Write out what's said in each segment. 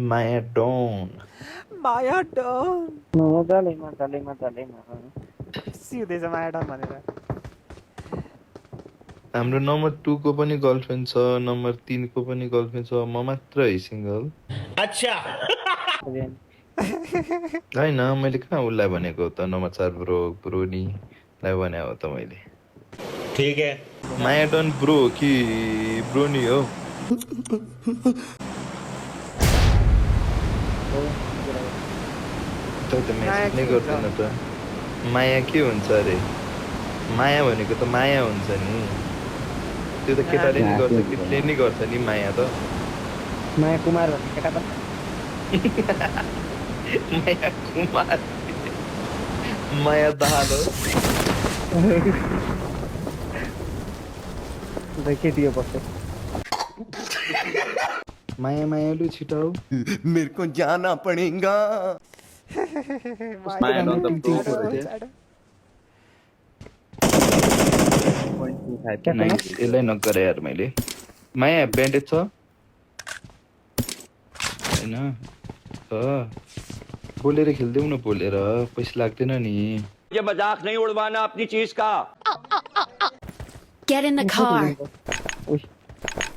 माया डोन माया done मजाले सिउँदैछ माया done भनेर हाम्रो नम्बर 2 को पनि गर्लफ्रेन्ड छ, नम्बर 3 को पनि गर्लफ्रेन्ड छ, म मात्र है सिंगल। अच्छा हैन मैले कहाँ उसलाई भनेको त नम्बर 4 ब्रोनीलाई भने हो त मैले। ठीक है माया डन ब्रो हो कि ब्रोनी हो? त माया मेसेज नै के गर्दैन त। माया के हुन्छ अरे? माया भनेको त माया हुन्छ नि। त्यो त केटाले नि गर्छ, केटीले नि गर्छ नि माया त। माया कुमार भन्ने केटा त माया कुमार माया दाहाल हो। केटी हो पर्छ माया मायालु छिटो आऊ। मेरे को जाना पड़ेगा माया डन त डन प्रो हुन्छ पऱ्यो। अरे। यसलाई नगरे यार मैले। माया ब्यान्डेज छ हैन? बोलेर खेल्देऊ न, बोलेर पैसा लाग्दैन नि। ये मजाक नहीं उड़वाना अपनी चीज का Get in the car.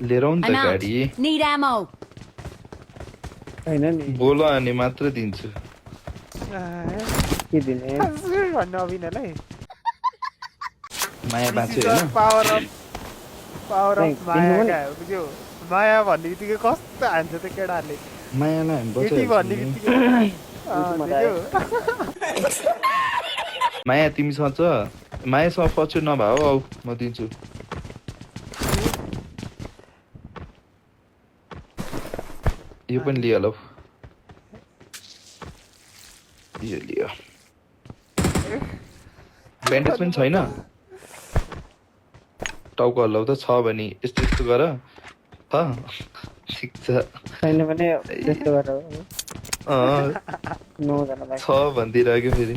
लिएर आऊ नि त I'm out. गाडी। Need ammo. हैन नि बोल अनि मात्र दिन्छु। के दिने भन्नु अभिनयलाई माया बाँच्यो हैन? Power of Thanks. माया क्या हो बुझ्यौ? माया भन्ने बित्तिकै कस्तो हान्छ त्यो केटाहरूले मायालाई हामी केटी भन्ने बचाइहाल्छौँ नि। बित्तिकै बुझ्यौ? माया तिमीसँग छ? मायासँग पछि नभए आऊ म दिन्छु। यो पनि लियो ल। यो लियो। ब्यान्डेज पनि छैन? टाउको हल्लाउँदा छ भने यस्तो यस्तो गर। ठिक छ। छैन भने त्यस्तो गरेर अँ 9 जना छ भनिदिइराख्यो फेरि।